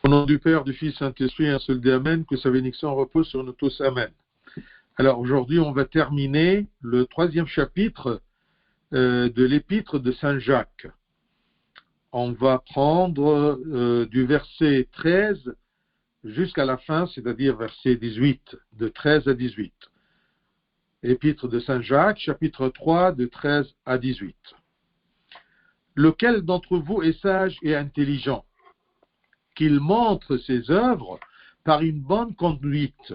Au nom du Père, du Fils, Saint-Esprit, un seul Dieu, Amen, que sa bénédiction repose sur nous tous, Amen. Alors aujourd'hui, on va terminer le 3e chapitre de l'épître de Saint Jacques. On va prendre du verset 13 jusqu'à la fin, c'est-à-dire verset 18, de 13 à 18. Épître de Saint Jacques, chapitre 3, de 13 à 18. Lequel d'entre vous est sage et intelligent, qu'il montre ses œuvres par une bonne conduite,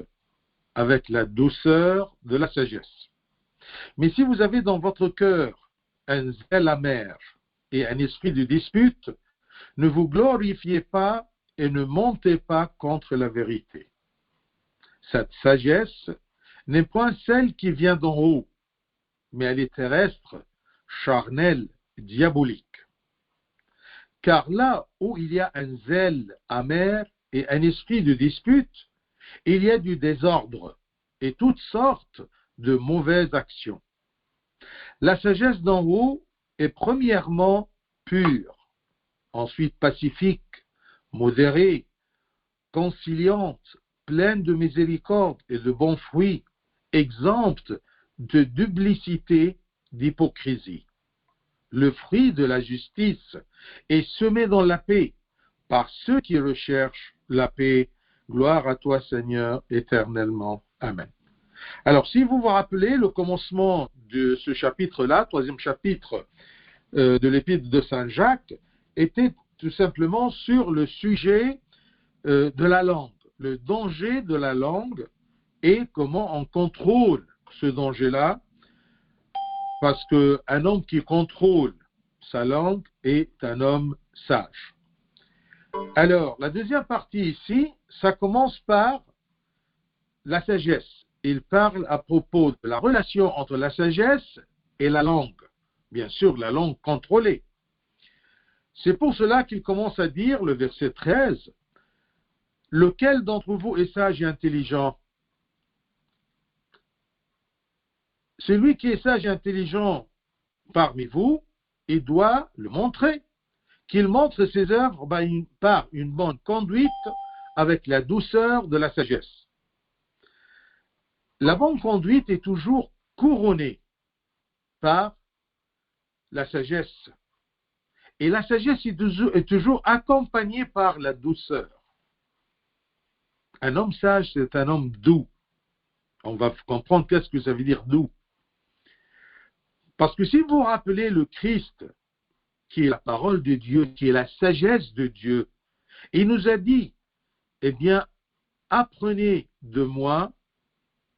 avec la douceur de la sagesse. Mais si vous avez dans votre cœur un zèle amer et un esprit de dispute, ne vous glorifiez pas et ne montez pas contre la vérité. Cette sagesse n'est point celle qui vient d'en haut, mais elle est terrestre, charnelle, diabolique. Car là où il y a un zèle amer et un esprit de dispute, il y a du désordre et toutes sortes de mauvaises actions. La sagesse d'en haut est premièrement pure, ensuite pacifique, modérée, conciliante, pleine de miséricorde et de bons fruits, exempte de duplicité, d'hypocrisie. Le fruit de la justice est semé dans la paix par ceux qui recherchent la paix. Gloire à toi, Seigneur, éternellement. Amen. Alors, si vous vous rappelez, le commencement de ce chapitre-là, 3e chapitre de l'épître de Saint Jacques, était tout simplement sur le sujet de la langue, le danger de la langue et comment on contrôle ce danger-là, parce qu'un homme qui contrôle sa langue est un homme sage. Alors, la deuxième partie ici, ça commence par la sagesse. Il parle à propos de la relation entre la sagesse et la langue. Bien sûr, la langue contrôlée. C'est pour cela qu'il commence à dire, le verset 13, « Lequel d'entre vous est sage et intelligent ?» Celui qui est sage et intelligent parmi vous, il doit le montrer, qu'il montre ses œuvres par une bonne conduite avec la douceur de la sagesse. La bonne conduite est toujours couronnée par la sagesse. Et la sagesse est toujours accompagnée par la douceur. Un homme sage, c'est un homme doux. On va comprendre qu'est-ce que ça veut dire doux. Parce que si vous vous rappelez le Christ, qui est la parole de Dieu, qui est la sagesse de Dieu, il nous a dit, eh bien, apprenez de moi,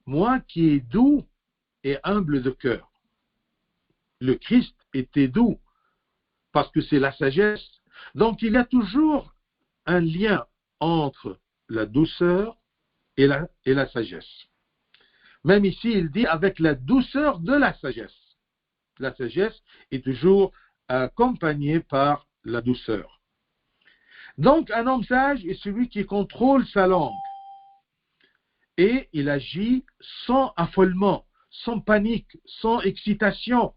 moi qui est doux et humble de cœur. Le Christ était doux, parce que c'est la sagesse. Donc, il y a toujours un lien entre la douceur et la sagesse. Même ici, il dit avec la douceur de la sagesse. La sagesse est toujours accompagnée par la douceur. Donc, un homme sage est celui qui contrôle sa langue. Et il agit sans affolement, sans panique, sans excitation.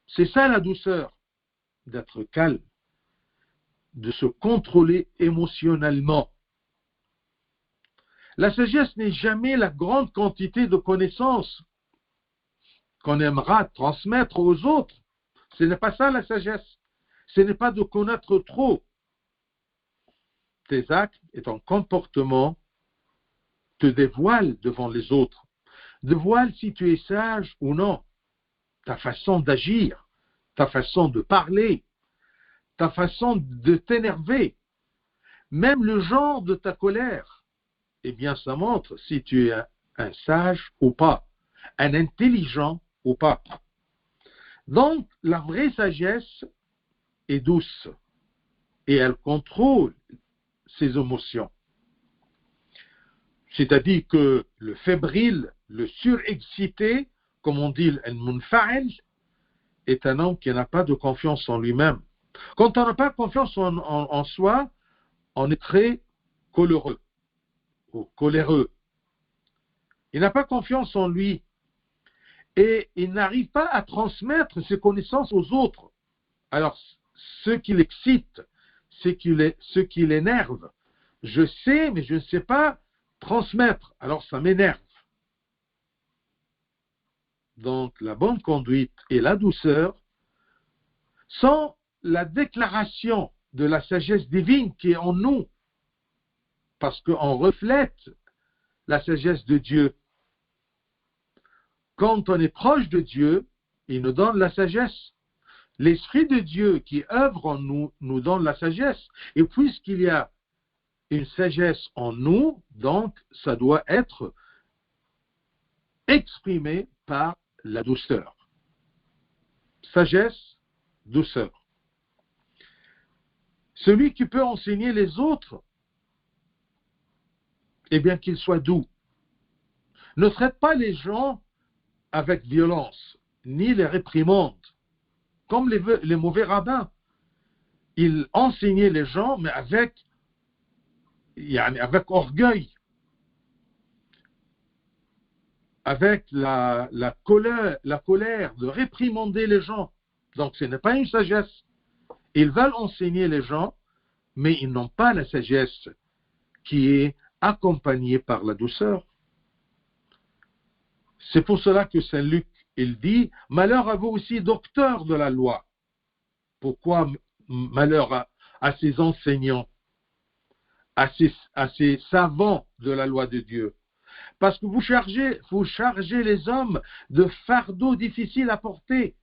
C'est ça la douceur, d'être calme, de se contrôler émotionnellement. La sagesse n'est jamais la grande quantité de connaissances qu'on aimera transmettre aux autres. Ce n'est pas ça la sagesse. Ce n'est pas de connaître trop. Tes actes et ton comportement te dévoilent devant les autres. Dévoilent si tu es sage ou non. Ta façon d'agir, ta façon de parler, ta façon de t'énerver, même le genre de ta colère. Eh bien, ça montre si tu es un sage ou pas, un intelligent ou pas. Donc, la vraie sagesse est douce et elle contrôle ses émotions. C'est-à-dire que le fébrile, le surexcité, comme on dit al-munfa'il, est un homme qui n'a pas de confiance en lui-même. Quand on n'a pas confiance en soi, on est très coléreux ou coléreux. Il n'a pas confiance en lui et il n'arrive pas à transmettre ses connaissances aux autres. Alors, ce qui l'excite, ce qui l'énerve. Je sais, mais je ne sais pas transmettre, alors ça m'énerve. Donc la bonne conduite et la douceur sont la déclaration de la sagesse divine qui est en nous, parce qu'on reflète la sagesse de Dieu. Quand on est proche de Dieu, il nous donne la sagesse. L'Esprit de Dieu qui œuvre en nous nous donne la sagesse. Et puisqu'il y a une sagesse en nous, donc ça doit être exprimé par la douceur. Sagesse, douceur. Celui qui peut enseigner les autres, eh bien qu'il soit doux. Ne traite pas les gens avec violence, ni les réprimande, comme les mauvais rabbins. Ils enseignaient les gens, mais avec orgueil, avec la colère de réprimander les gens. Donc ce n'est pas une sagesse. Ils veulent enseigner les gens, mais ils n'ont pas la sagesse qui est accompagnée par la douceur. C'est pour cela que Saint Luc, il dit, « Malheur à vous aussi, docteurs de la loi. » Pourquoi malheur à ces enseignants, à ces savants de la loi de Dieu? Parce que vous chargez les hommes de fardeaux difficiles à porter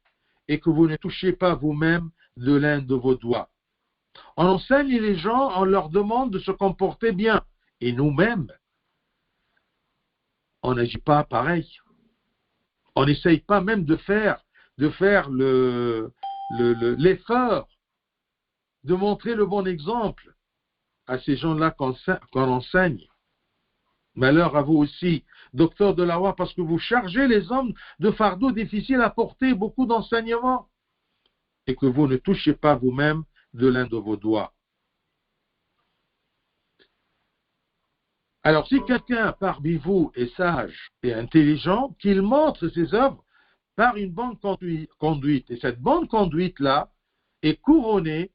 et que vous ne touchez pas vous-même de l'un de vos doigts. On enseigne les gens, on leur demande de se comporter bien. Et nous-mêmes, on n'agit pas pareil. On n'essaye pas même de faire l'effort de montrer le bon exemple à ces gens-là qu'on enseigne. Malheur à vous aussi, docteurs de la loi, parce que vous chargez les hommes de fardeaux difficiles à porter, beaucoup d'enseignements, et que vous ne touchez pas vous-même de l'un de vos doigts. Alors, si quelqu'un parmi vous est sage et intelligent, qu'il montre ses œuvres par une bonne conduite. Et cette bonne conduite-là est couronnée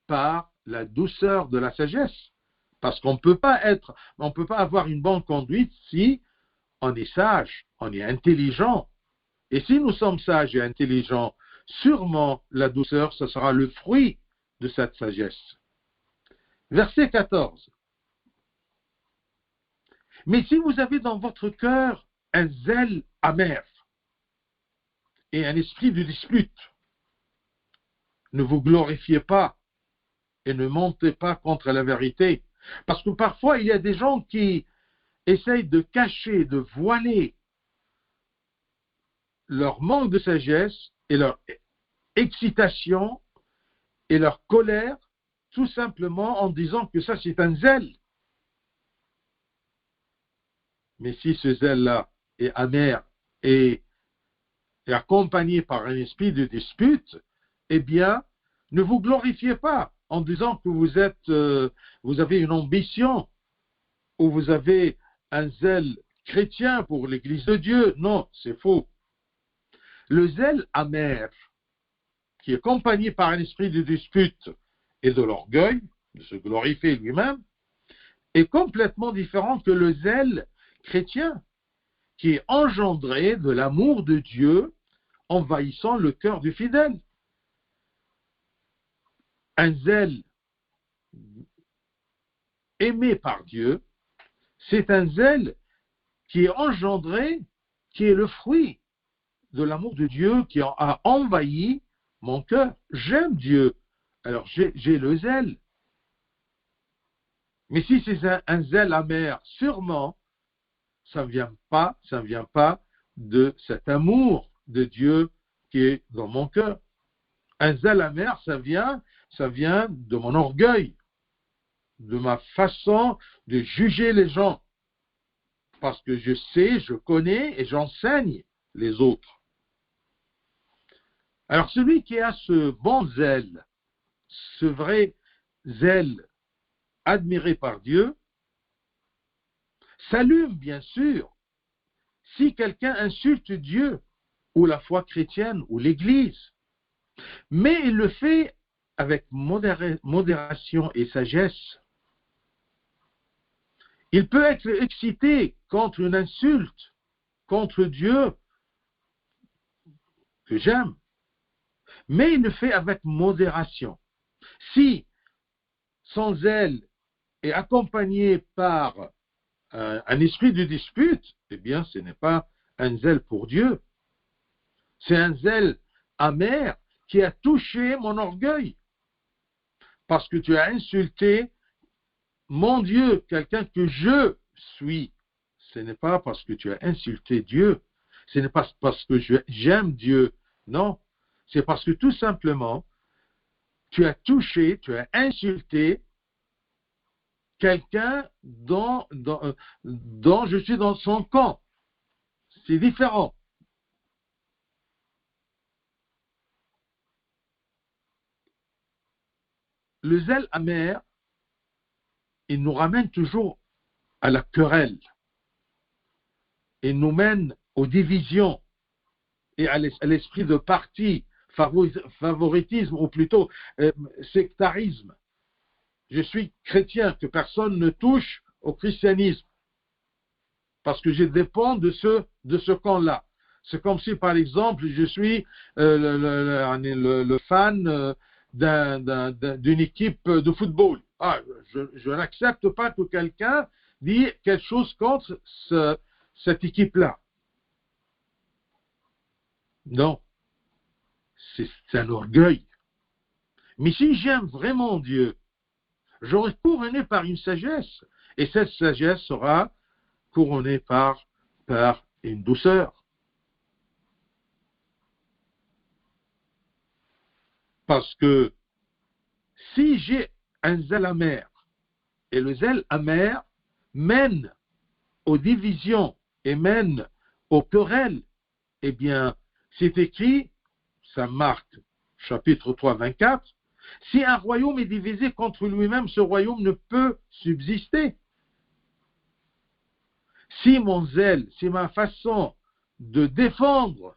par la douceur de la sagesse. Parce qu'on ne peut pas avoir une bonne conduite si on est sage, on est intelligent. Et si nous sommes sages et intelligents, sûrement la douceur, ce sera le fruit de cette sagesse. Verset 14. Mais si vous avez dans votre cœur un zèle amer et un esprit de dispute, ne vous glorifiez pas et ne montez pas contre la vérité. Parce que parfois, il y a des gens qui essayent de cacher, de voiler leur manque de sagesse et leur excitation et leur colère, tout simplement en disant que ça, c'est un zèle. Mais si ce zèle-là est amer et accompagné par un esprit de dispute, eh bien, ne vous glorifiez pas en disant que vous avez une ambition ou vous avez un zèle chrétien pour l'Église de Dieu. Non, c'est faux. Le zèle amer, qui est accompagné par un esprit de dispute et de l'orgueil, de se glorifier lui-même, est complètement différent que le zèle chrétien, qui est engendré de l'amour de Dieu envahissant le cœur du fidèle. Un zèle aimé par Dieu, c'est un zèle qui est engendré, qui est le fruit de l'amour de Dieu qui a envahi mon cœur. J'aime Dieu, alors j'ai le zèle. Mais si c'est un zèle amer, sûrement, ça ne vient pas de cet amour de Dieu qui est dans mon cœur. Un zèle amer, ça vient de mon orgueil, de ma façon de juger les gens. Parce que je sais, je connais et j'enseigne les autres. Alors celui qui a ce bon zèle, ce vrai zèle admiré par Dieu, s'allume bien sûr si quelqu'un insulte Dieu ou la foi chrétienne ou l'Église. Mais il le fait avec modération et sagesse. Il peut être excité contre une insulte, contre Dieu que j'aime, mais il le fait avec modération. Si son zèle est accompagné par un esprit de dispute, eh bien, ce n'est pas un zèle pour Dieu. C'est un zèle amer qui a touché mon orgueil. Parce que tu as insulté mon Dieu, quelqu'un que je suis. Ce n'est pas parce que tu as insulté Dieu. Ce n'est pas parce que j'aime Dieu. Non. C'est parce que tout simplement, tu as touché, tu as insulté quelqu'un dont je suis dans son camp. C'est différent. Le zèle amer, il nous ramène toujours à la querelle. Il nous mène aux divisions et à l'esprit de parti, favoritisme ou plutôt sectarisme. Je suis chrétien, que personne ne touche au christianisme parce que je dépends de ce camp-là. C'est comme si, par exemple, je suis le fan d'une équipe de football. Ah, je n'accepte pas que quelqu'un dise quelque chose contre cette équipe-là. Non, c'est un orgueil. Mais si j'aime vraiment Dieu, j'aurai couronné par une sagesse. Et cette sagesse sera couronnée par une douceur. Parce que si j'ai un zèle amer, et le zèle amer mène aux divisions et mène aux querelles, eh bien, c'est écrit, ça marque chapitre 3, 24, si un royaume est divisé contre lui-même, ce royaume ne peut subsister. Si mon zèle, si ma façon de défendre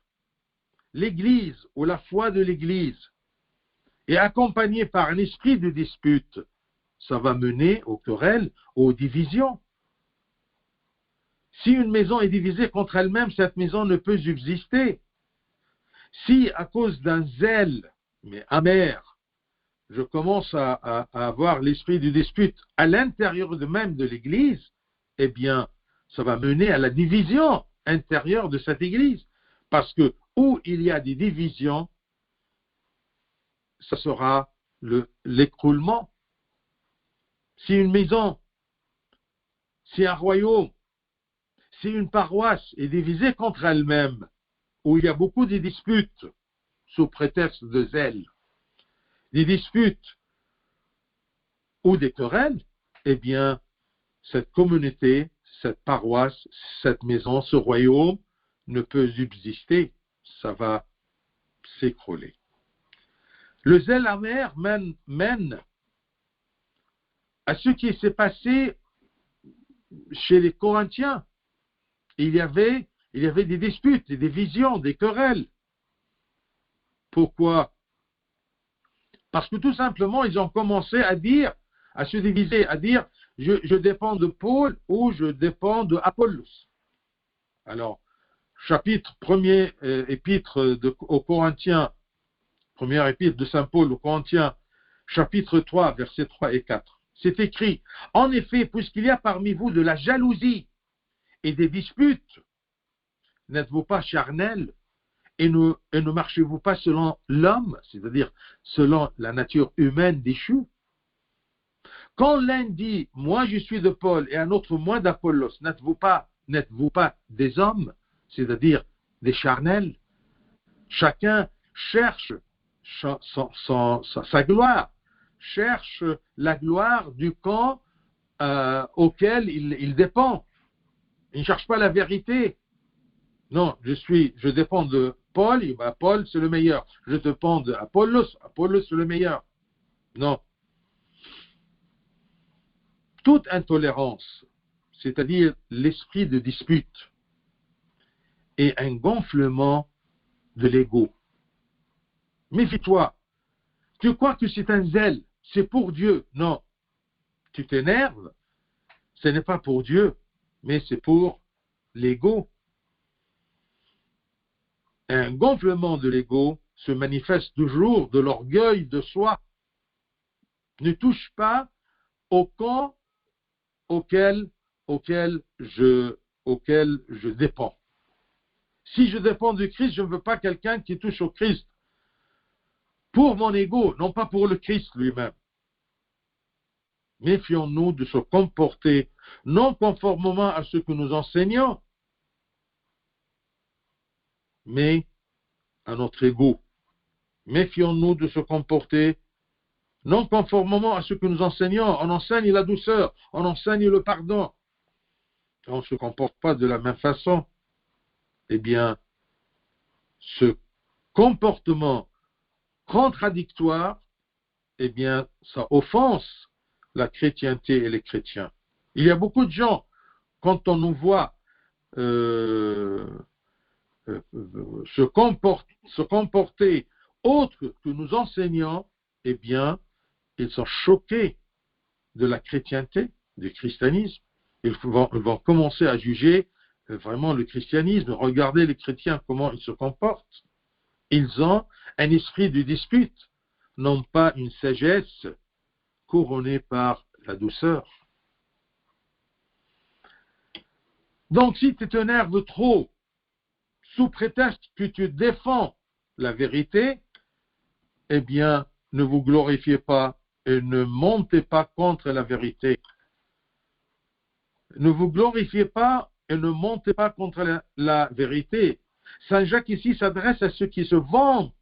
l'Église ou la foi de l'Église est accompagnée par un esprit de dispute, ça va mener aux querelles, aux divisions. Si une maison est divisée contre elle-même, cette maison ne peut subsister. Si, à cause d'un zèle, mais amer, je commence à avoir l'esprit de dispute à l'intérieur même de l'Église, eh bien, ça va mener à la division intérieure de cette Église. Parce que où il y a des divisions, ça sera l'écroulement. Si une maison, si un royaume, si une paroisse est divisée contre elle-même, où il y a beaucoup de disputes sous prétexte de zèle, des disputes ou des querelles, eh bien, cette communauté, cette paroisse, cette maison, ce royaume ne peut subsister. Ça va s'écrouler. Le zèle amer mène à ce qui s'est passé chez les Corinthiens. Il y avait des disputes, des divisions, des querelles. Pourquoi? Parce que tout simplement, ils ont commencé à se diviser, à dire, je dépends de Paul ou je dépends de Apollos. Alors, chapitre 1er épître aux Corinthiens, première épître de Saint Paul aux Corinthiens, chapitre 3, versets 3 et 4. C'est écrit, en effet, puisqu'il y a parmi vous de la jalousie et des disputes, n'êtes-vous pas charnels et ne marchez-vous pas selon l'homme, c'est-à-dire selon la nature humaine déchue? Quand l'un dit, moi je suis de Paul, et un autre, moi d'Apollos, n'êtes-vous pas des hommes, c'est-à-dire des charnels? Chacun cherche sa gloire, cherche la gloire du camp auquel il dépend. Il ne cherche pas la vérité. Non, je dépends de Paul, Paul c'est le meilleur. Je dépends d'Apollos, Apollos c'est le meilleur. Non. Toute intolérance, c'est-à-dire l'esprit de dispute, est un gonflement de l'ego. Méfie-toi, Tu crois que c'est un zèle, c'est pour Dieu. Non, tu t'énerves, ce n'est pas pour Dieu, mais c'est pour l'ego. Un gonflement de l'ego se manifeste toujours de l'orgueil de soi. Ne touche pas au camp auquel je dépends. Si je dépends du Christ, je ne veux pas quelqu'un qui touche au Christ pour mon ego, non pas pour le Christ lui-même. Méfions-nous de se comporter non conformément à ce que nous enseignons, mais à notre ego. Méfions-nous de se comporter non conformément à ce que nous enseignons. On enseigne la douceur, on enseigne le pardon. On ne se comporte pas de la même façon. Eh bien, ce comportement contradictoire, eh bien, ça offense la chrétienté et les chrétiens. Il y a beaucoup de gens, quand on nous voit se comporter autre que nous enseignons, eh bien, ils sont choqués de la chrétienté, du christianisme. Ils vont commencer à juger vraiment le christianisme. Regardez les chrétiens, comment ils se comportent. Ils ont un esprit de dispute, non pas une sagesse couronnée par la douceur. Donc, si tu t'énerves trop, sous prétexte que tu défends la vérité, eh bien, ne vous glorifiez pas et ne montez pas contre la vérité. Ne vous glorifiez pas et ne montez pas contre la vérité. Saint Jacques ici s'adresse à ceux qui se vantent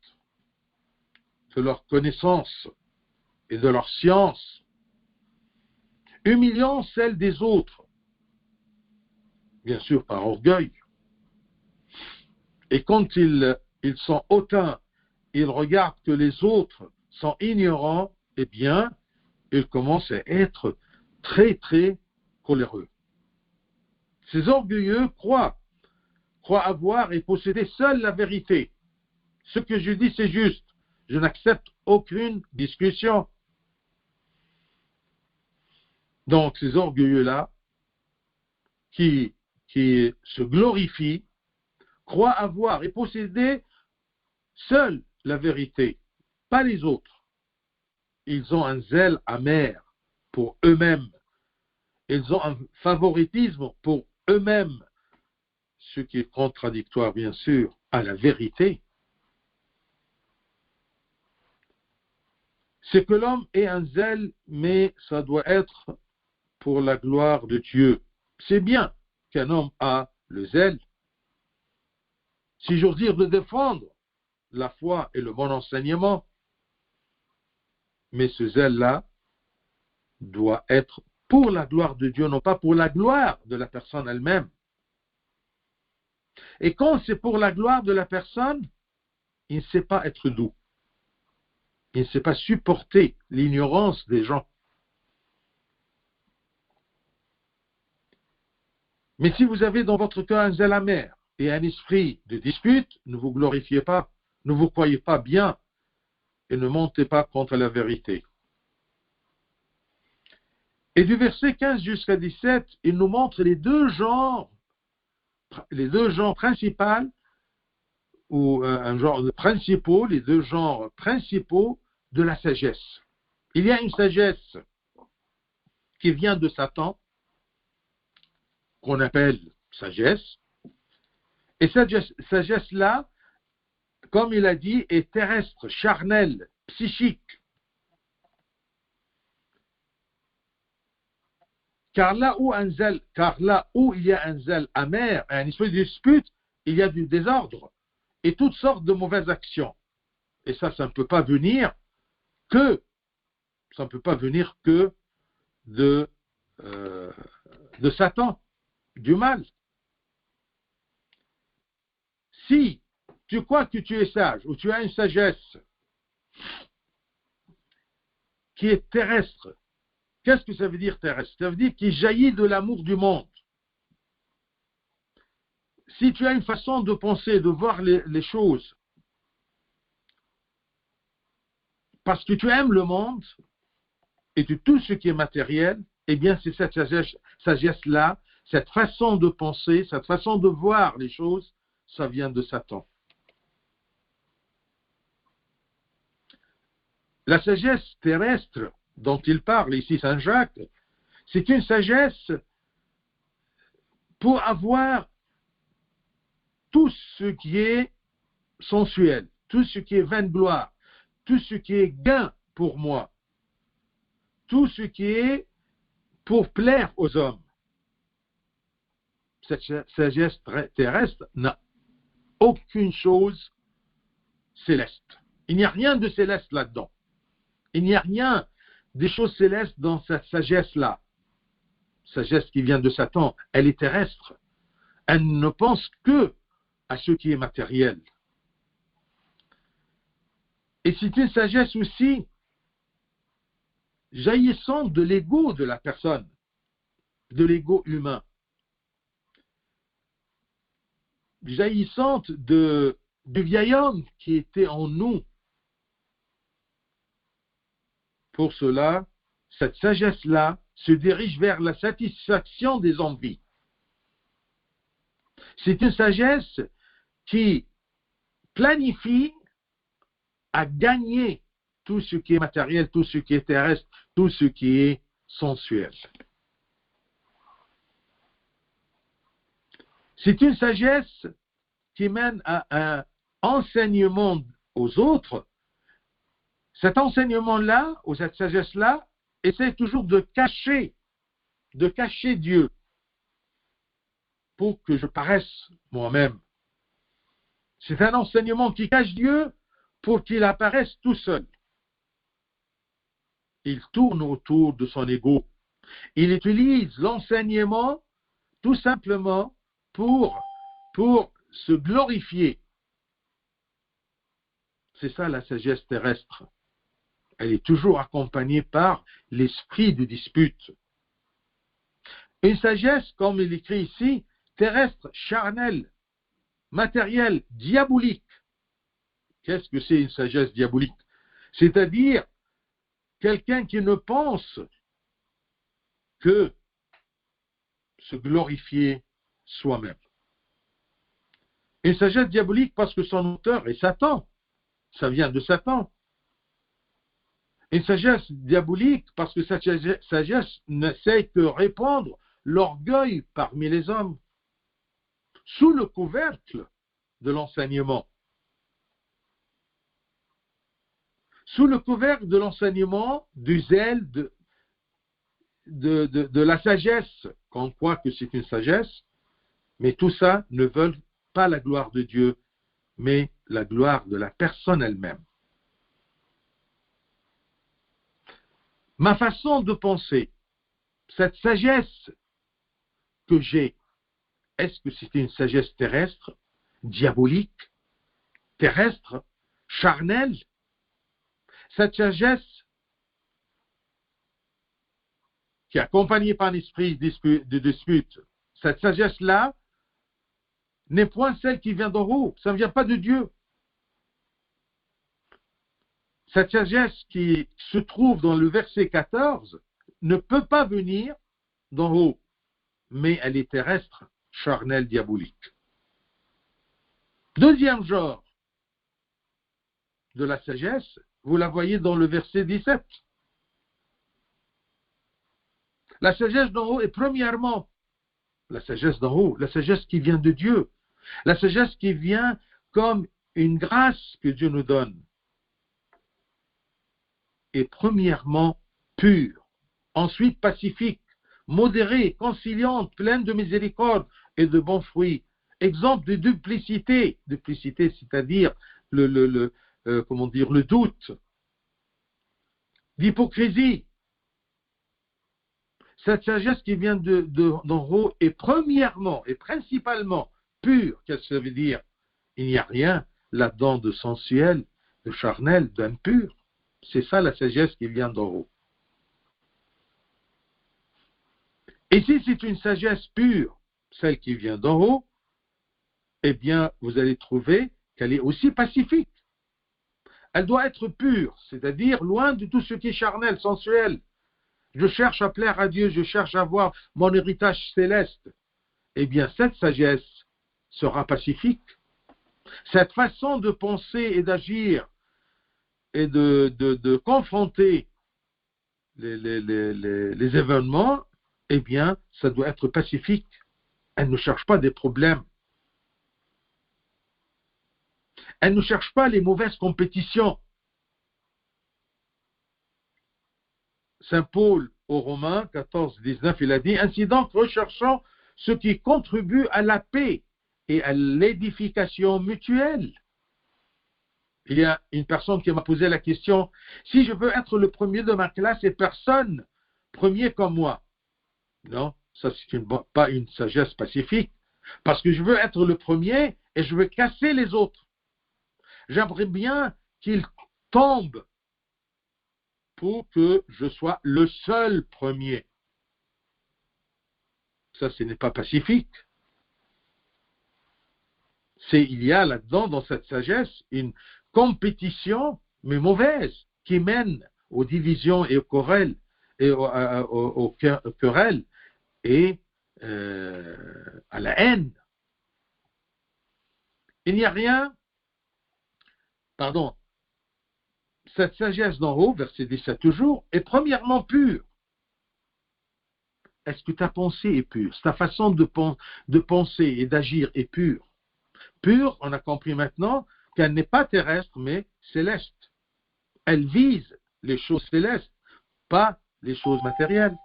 de leur connaissance et de leur science, humiliant celle des autres, bien sûr par orgueil. Et quand ils sont hautains, ils regardent que les autres sont ignorants, eh bien, ils commencent à être très, très coléreux. Ces orgueilleux croient avoir et posséder seule la vérité. Ce que je dis, c'est juste. Je n'accepte aucune discussion. Donc, ces orgueilleux-là, qui se glorifient, croient avoir et posséder seule la vérité, pas les autres. Ils ont un zèle amer pour eux-mêmes. Ils ont un favoritisme pour eux-mêmes, ce qui est contradictoire, bien sûr, à la vérité. C'est que l'homme ait un zèle, mais ça doit être pour la gloire de Dieu. C'est bien qu'un homme a le zèle, si j'ose dire, de défendre la foi et le bon enseignement, mais ce zèle-là doit être pour la gloire de Dieu, non pas pour la gloire de la personne elle-même. Et quand c'est pour la gloire de la personne, il ne sait pas être doux. Il ne sait pas supporter l'ignorance des gens. Mais si vous avez dans votre cœur un zèle amer et un esprit de dispute, ne vous glorifiez pas, ne vous croyez pas bien et ne montez pas contre la vérité. Et du verset 15 jusqu'à 17, il nous montre les deux genres principaux, ou un genre de principaux, les deux genres principaux de la sagesse. Il y a une sagesse qui vient de Satan, qu'on appelle sagesse, et cette sagesse-là, comme il a dit, est terrestre, charnelle, psychique. Car là où il y a un zèle amer, un esprit de dispute, il y a du désordre et toutes sortes de mauvaises actions. Et ça ne peut pas venir que de Satan, du mal. Si tu crois que tu es sage ou tu as une sagesse qui est terrestre, qu'est-ce que ça veut dire terrestre? Ça veut dire qu'il jaillit de l'amour du monde. Si tu as une façon de penser, de voir les choses parce que tu aimes le monde et que tout ce qui est matériel, eh bien c'est cette sagesse-là, cette façon de penser, cette façon de voir les choses, ça vient de Satan. La sagesse terrestre dont il parle ici Saint Jacques, c'est une sagesse pour avoir tout ce qui est sensuel, tout ce qui est vaine gloire, tout ce qui est gain pour moi, tout ce qui est pour plaire aux hommes. Cette sagesse terrestre n'a aucune chose céleste. Il n'y a rien de céleste là-dedans. Il n'y a rien des choses célestes dans cette sagesse-là. Sagesse qui vient de Satan, elle est terrestre. Elle ne pense que à ce qui est matériel. Et c'est une sagesse aussi jaillissante de l'ego de la personne, de l'ego humain, jaillissante du vieil homme qui était en nous. Pour cela, cette sagesse-là se dirige vers la satisfaction des envies. C'est une sagesse qui planifie à gagner tout ce qui est matériel, tout ce qui est terrestre, tout ce qui est sensuel. C'est une sagesse qui mène à un enseignement aux autres. Cet enseignement-là, ou cette sagesse-là, essaie toujours de cacher Dieu pour que je paraisse moi-même. C'est un enseignement qui cache Dieu pour qu'il apparaisse tout seul. Il tourne autour de son ego. Il utilise l'enseignement tout simplement pour se glorifier. C'est ça la sagesse terrestre. Elle est toujours accompagnée par l'esprit de dispute. Une sagesse, comme il écrit ici, terrestre, charnelle, matérielle, diabolique. Qu'est-ce que c'est une sagesse diabolique? C'est-à-dire quelqu'un qui ne pense que se glorifier soi-même. Une sagesse diabolique parce que son auteur est Satan. Ça vient de Satan. Une sagesse diabolique parce que cette sagesse n'essaie que répandre l'orgueil parmi les hommes, sous le couvercle de l'enseignement. Sous le couvercle de l'enseignement, du zèle, de la sagesse, qu'on croit que c'est une sagesse, mais tout ça ne veut pas la gloire de Dieu, mais la gloire de la personne elle-même. Ma façon de penser, cette sagesse que j'ai, est-ce que c'est une sagesse terrestre, diabolique, terrestre, charnelle? Cette sagesse qui est accompagnée par un esprit de dispute, cette sagesse-là n'est point celle qui vient d'en haut, ça ne vient pas de Dieu. Cette sagesse qui se trouve dans le verset 14 ne peut pas venir d'en haut, mais elle est terrestre, charnelle, diabolique. Deuxième genre de la sagesse, vous la voyez dans le verset 17. La sagesse d'en haut est premièrement la sagesse d'en haut, la sagesse qui vient de Dieu, la sagesse qui vient comme une grâce que Dieu nous donne. Et premièrement pure, ensuite pacifique, modérée, conciliante, pleine de miséricorde et de bons fruits, exemple de duplicité, c'est-à-dire le doute, d'hypocrisie. Cette sagesse qui vient d'en haut est premièrement et principalement pure. Qu'est-ce que ça veut dire? Il n'y a rien là-dedans de sensuel, de charnel, d'impur. C'est ça la sagesse qui vient d'en haut. Et si c'est une sagesse pure, celle qui vient d'en haut, eh bien, vous allez trouver qu'elle est aussi pacifique. Elle doit être pure, c'est-à-dire loin de tout ce qui est charnel, sensuel. Je cherche à plaire à Dieu, je cherche à avoir mon héritage céleste. Eh bien, cette sagesse sera pacifique. Cette façon de penser et d'agir et de confronter les événements, eh bien, ça doit être pacifique. Elle ne cherche pas des problèmes. Elle ne cherche pas les mauvaises compétitions. Saint Paul aux Romains 14, 19, il a dit, ainsi donc, recherchons ce qui contribue à la paix et à l'édification mutuelle. Il y a une personne qui m'a posé la question, si je veux être le premier de ma classe et personne premier comme moi. Non, ça c'est pas une sagesse pacifique, parce que je veux être le premier et je veux casser les autres. J'aimerais bien qu'ils tombent pour que je sois le seul premier. Ça, ce n'est pas pacifique. Il y a là-dedans, dans cette sagesse, une compétition, mais mauvaise, qui mène aux divisions et aux querelles, et à la haine. Il n'y a rien, cette sagesse d'en haut, verset 17 toujours, est premièrement pure. Est-ce que ta pensée est pure? Ta façon de penser et d'agir est pure? Pure, on a compris maintenant qu'elle n'est pas terrestre, mais céleste. Elle vise les choses célestes, pas les choses matérielles.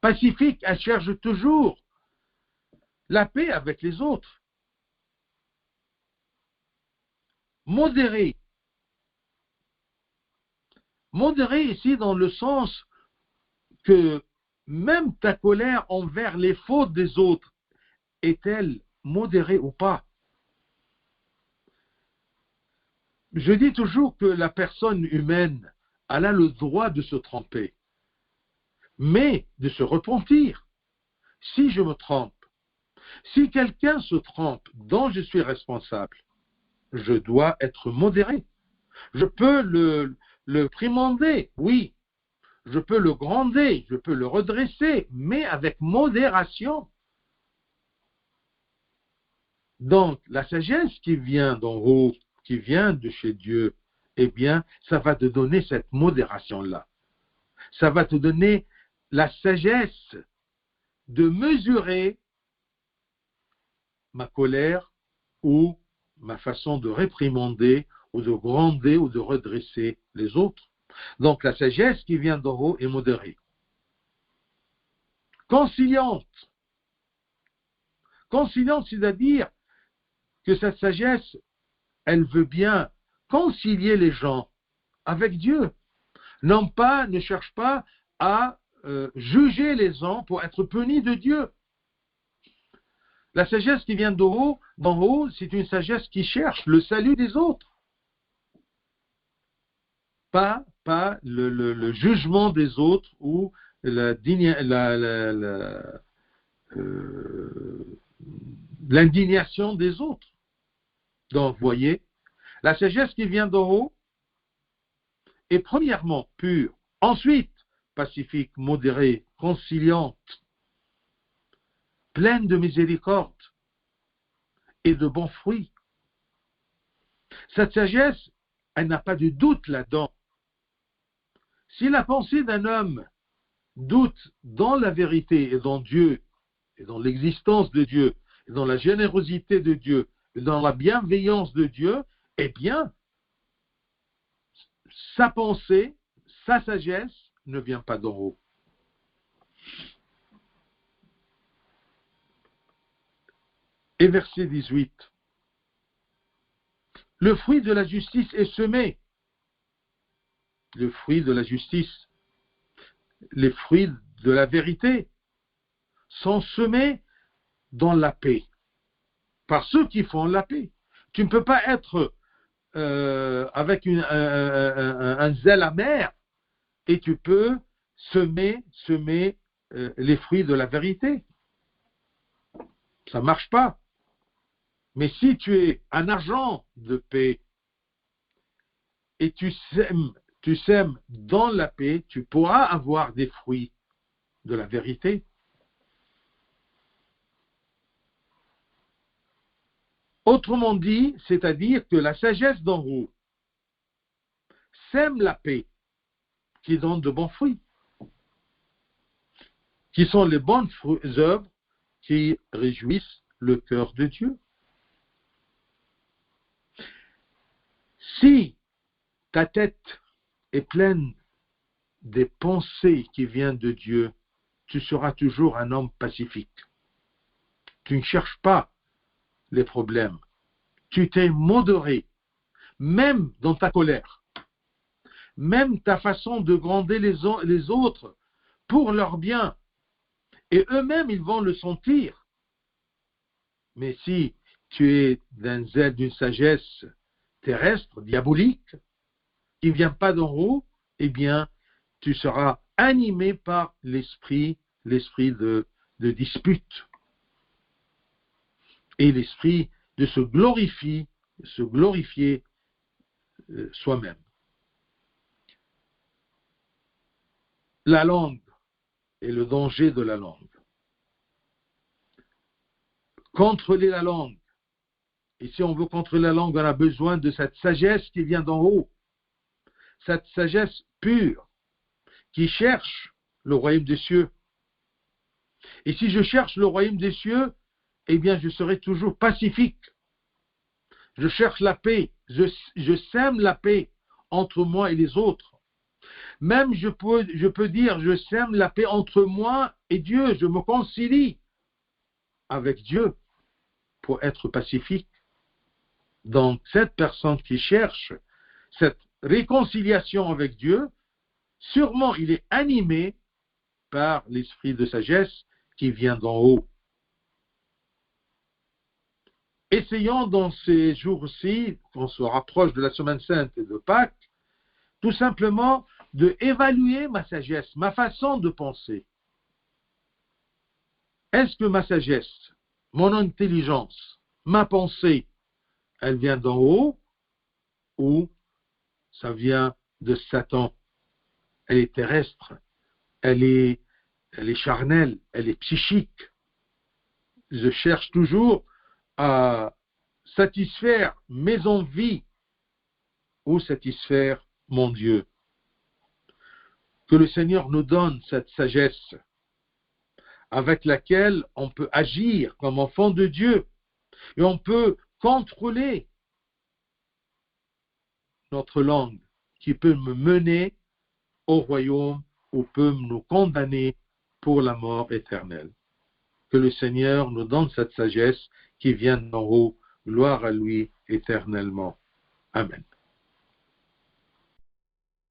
Pacifique, elle cherche toujours la paix avec les autres. Modérée. Modérée ici dans le sens que même ta colère envers les fautes des autres est-elle modérée ou pas? Je dis toujours que la personne humaine, elle a le droit de se tromper, mais de se repentir. Si je me trompe, si quelqu'un se trompe dont je suis responsable, je dois être modéré. Je peux le primander, oui. Je peux le gronder, je peux le redresser, mais avec modération. Donc, la sagesse qui vient d'en haut, qui vient de chez Dieu, eh bien, ça va te donner cette modération-là. Ça va te donner la sagesse de mesurer ma colère ou ma façon de réprimander ou de gronder ou de redresser les autres. Donc, la sagesse qui vient d'en haut est modérée. Conciliante. Conciliante, c'est-à-dire que cette sagesse, elle veut bien concilier les gens avec Dieu. Ne cherche pas à juger les gens pour être punis de Dieu. La sagesse qui vient d'en haut, c'est une sagesse qui cherche le salut des autres. Pas le jugement des autres ou l'indignation des autres. Donc, vous voyez, la sagesse qui vient d'en haut est premièrement pure, ensuite pacifique, modérée, conciliante, pleine de miséricorde et de bons fruits. Cette sagesse, elle n'a pas de doute là-dedans. Si la pensée d'un homme doute dans la vérité et dans Dieu, et dans l'existence de Dieu, et dans la générosité de Dieu, et dans la bienveillance de Dieu, eh bien, sa pensée, sa sagesse ne vient pas d'en haut. Et verset 18. Le fruit de la justice est semé. Le fruit de la justice, les fruits de la vérité sont semés dans la paix, par ceux qui font la paix. Tu ne peux pas être avec un zèle amer et tu peux semer les fruits de la vérité. Ça ne marche pas. Mais si tu es un agent de paix, et tu sèmes dans la paix, tu pourras avoir des fruits de la vérité. Autrement dit, c'est-à-dire que la sagesse d'en haut sème la paix qui donne de bons fruits, qui sont les bonnes œuvres qui réjouissent le cœur de Dieu. Si ta tête est pleine des pensées qui viennent de Dieu, tu seras toujours un homme pacifique. Tu ne cherches pas les problèmes. Tu t'es modéré, même dans ta colère, même ta façon de gronder les autres pour leur bien. Et eux-mêmes, ils vont le sentir. Mais si tu es d'un zèle, d'une sagesse terrestre, diabolique, qui ne vient pas d'en haut, eh bien, tu seras animé par l'esprit de dispute et l'esprit de se glorifier soi-même. La langue et le danger de la langue. Contrôler la langue. Et si on veut contrôler la langue, on a besoin de cette sagesse qui vient d'en haut. Cette sagesse pure qui cherche le royaume des cieux. Et si je cherche le royaume des cieux, eh bien, je serai toujours pacifique. Je cherche la paix. Je sème la paix entre moi et les autres. Même je peux dire, je sème la paix entre moi et Dieu. Je me concilie avec Dieu pour être pacifique. Donc, cette personne qui cherche cette réconciliation avec Dieu, sûrement il est animé par l'esprit de sagesse qui vient d'en haut. Essayons dans ces jours-ci, qu'on se rapproche de la Semaine Sainte et de Pâques, tout simplement de évaluer ma sagesse, ma façon de penser. Est-ce que ma sagesse, mon intelligence, ma pensée, elle vient d'en haut ou ça vient de Satan? Elle est terrestre, elle est charnelle, elle est psychique. Je cherche toujours à satisfaire mes envies ou satisfaire mon Dieu. Que le Seigneur nous donne cette sagesse avec laquelle on peut agir comme enfant de Dieu et on peut contrôler notre langue qui peut me mener au royaume ou peut nous condamner pour la mort éternelle. Que le Seigneur nous donne cette sagesse qui vient d'en haut. Gloire à lui éternellement. Amen.